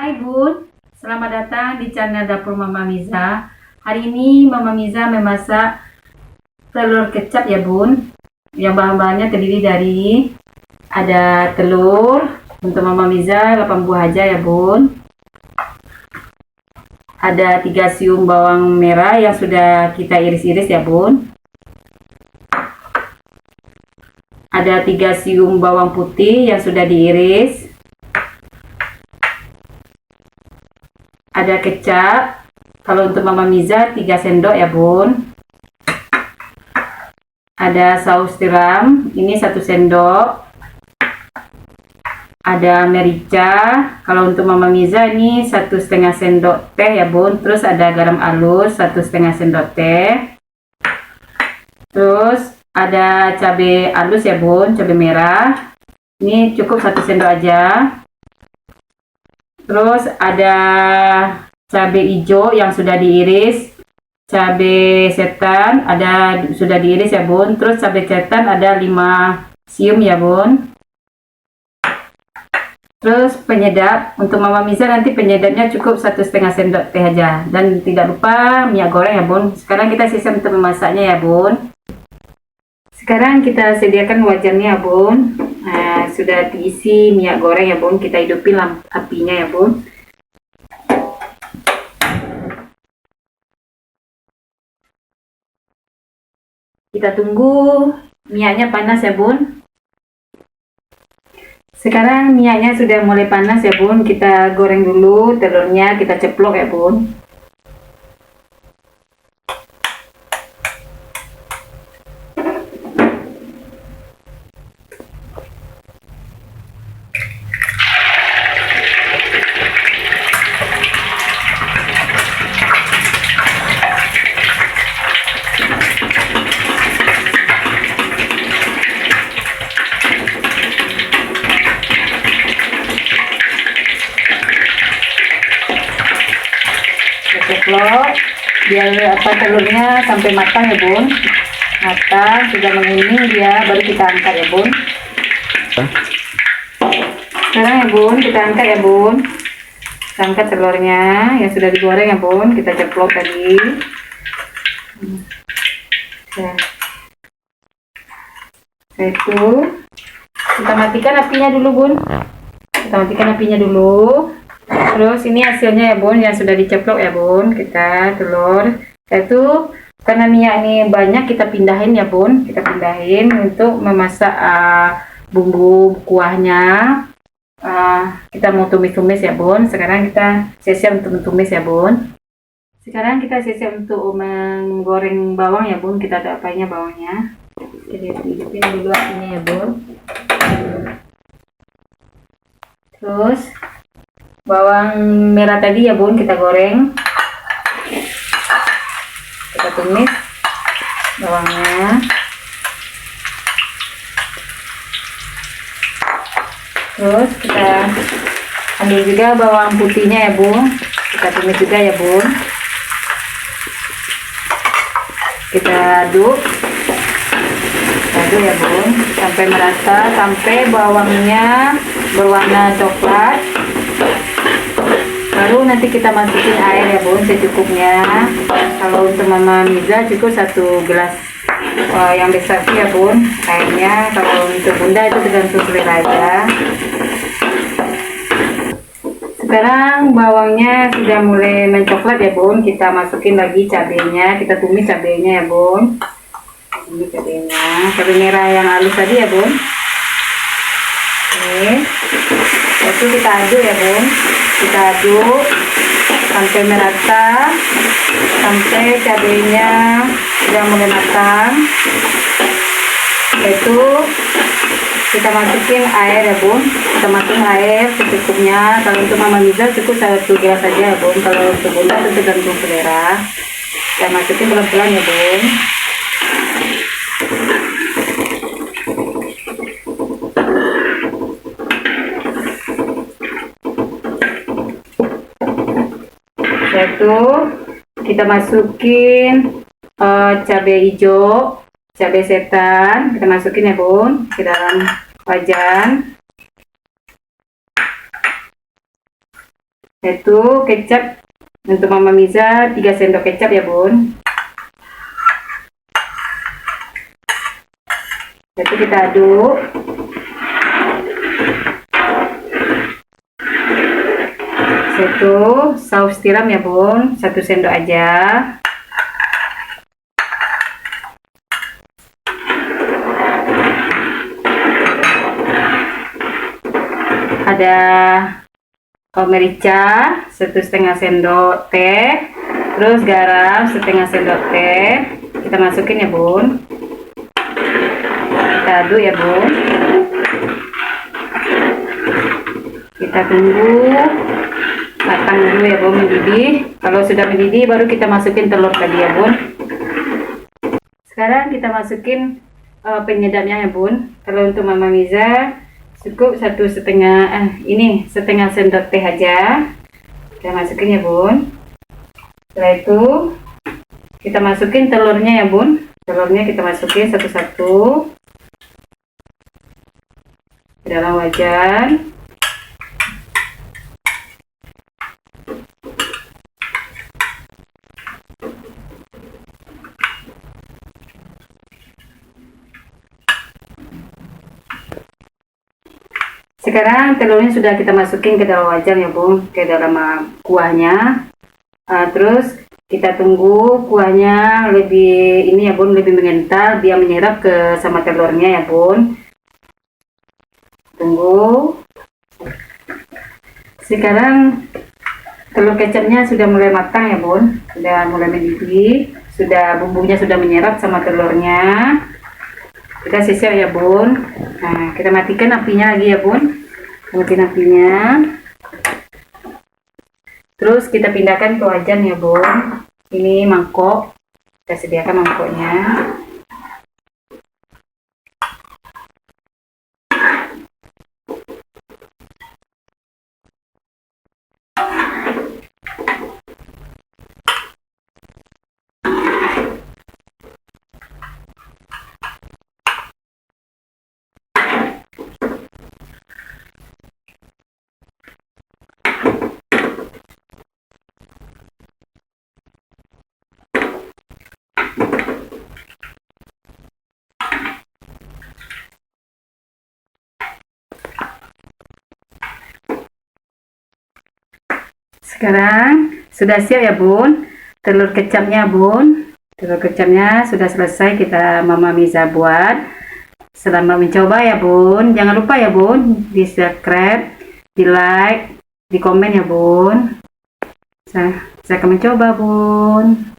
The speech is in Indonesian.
Hai Bun, selamat datang di channel Dapur Mama Miza. Hari ini Mama Miza memasak telur kecap ya Bun. Yang bahan-bahannya terdiri dari ada telur untuk Mama Miza 8 buah aja ya Bun. Ada 3 siung bawang merah yang sudah kita iris-iris ya Bun. Ada 3 siung bawang putih yang sudah diiris. Ada kecap, kalau untuk Mama Miza 3 sendok ya Bun. Ada saus tiram, ini 1 sendok. Ada merica, kalau untuk Mama Miza ini 1,5 sendok teh ya Bun. Terus ada garam halus 1,5 sendok teh. Terus ada cabai halus ya Bun, cabai merah. Ini cukup 1 sendok aja. Terus ada cabai hijau yang sudah diiris, cabai setan ada sudah diiris ya Bun. Terus cabai setan ada 5 siung ya Bun. Terus penyedap untuk Mama Miza nanti penyedapnya cukup 1,5 sendok teh aja. Dan tidak lupa minyak goreng ya Bun. Sekarang kita siap untuk memasaknya ya Bun. Sekarang kita sediakan wajannya ya Bun. Nah, sudah diisi minyak goreng ya Bun. Kita hidupin apinya ya Bun. Kita tunggu minyaknya panas ya Bun. Sekarang minyaknya sudah mulai panas ya Bun. Kita goreng dulu telurnya, kita ceplok ya Bun. Ceplok biar telurnya sampai matang ya Bun. Matang sudah menguning dia, baru kita angkat ya Bun. Sekarang ya Bun, kita angkat ya Bun. Kita angkat telurnya yang sudah digoreng ya Bun. Kita ceplok tadi. Nah, itu kita matikan apinya dulu Bun. Kita matikan apinya dulu. Terus ini hasilnya ya Bun, yang sudah diceplok ya Bun. Kita telur itu karena minyak ini banyak, kita pindahin ya Bun. Kita pindahin untuk memasak bumbu kuahnya. Kita mau tumis-tumis ya Bun. Sekarang kita siap-siap untuk tumis ya Bun. Sekarang kita siap-siap untuk menggoreng bawang ya Bun. Kita ada apanya bawangnya. Kita hidupin dulu apinya ya Bun. Terus bawang merah tadi ya Bun kita goreng, kita tumis bawangnya. Terus kita ambil juga bawang putihnya ya Bun, kita tumis juga ya Bun. Kita aduk ya Bun sampai merata, sampai bawangnya berwarna coklat. Baru nanti kita masukin air ya Bun secukupnya. Kalau untuk Mama Miza cukup 1 gelas yang besar sih ya Bun airnya. Kalau untuk Bunda itu tergantung selera aja. Sekarang bawangnya sudah mulai mencoklat ya Bun. Kita masukin lagi cabenya. Kita tumis cabenya ya Bun. Ini cabenya, cabai merah yang halus tadi ya Bun. Oke. Itu kita aduk ya Bun. Kita aduk sampai merata, sampai cabenya sudah mulai matang. Itu kita masukin air ya Bun. Kita masukin air secukupnya. Kalau untuk Mama Miza cukup 1 gelas saja ya Bun. Kalau untuk Bunda itu tergantung selera. Kita masukin pelan-pelan ya Bun. Itu kita masukin cabai hijau, cabai setan, kita masukin ya Bun ke dalam wajan. Yaitu kecap untuk Mama Miza 3 sendok kecap ya bun. Yaitu kita aduk. Itu saus tiram ya bun, 1 sendok aja. Ada merica 1,5 sendok teh, terus garam 1,5 sendok teh. Kita masukin ya bun, kita aduk ya bun. Kita tunggu matang dulu ya bun, mendidih. Kalau sudah mendidih baru kita masukin telur tadi ya bun. Sekarang kita masukin penyedapnya ya bun. Kalau untuk Mama Miza cukup 1,5 sendok teh aja. Kita masukin ya bun. Setelah itu kita masukin telurnya ya bun. Telurnya kita masukin satu-satu ke dalam wajan. Sekarang telurnya sudah kita masukin ke dalam wajan ya bun, ke dalam kuahnya. Terus kita tunggu kuahnya lebih ini ya bun, lebih mengental biar menyerap ke sama telurnya ya bun. Tunggu. Sekarang telur kecapnya sudah mulai matang ya bun, sudah mulai mendidih, sudah bumbunya sudah menyerap sama telurnya. Kita sisir ya bun. Nah, kita matikan apinya lagi ya bun. Matikan apinya. Terus kita pindahkan ke wajan ya bun. Ini mangkok. Kita sediakan mangkoknya. Sekarang sudah siap ya bun telur kecapnya bun. Telur kecapnya sudah selesai kita Mama Miza buat. Selamat mencoba ya bun. Jangan lupa ya bun di subscribe, di like, di komen ya bun. Saya akan mencoba bun.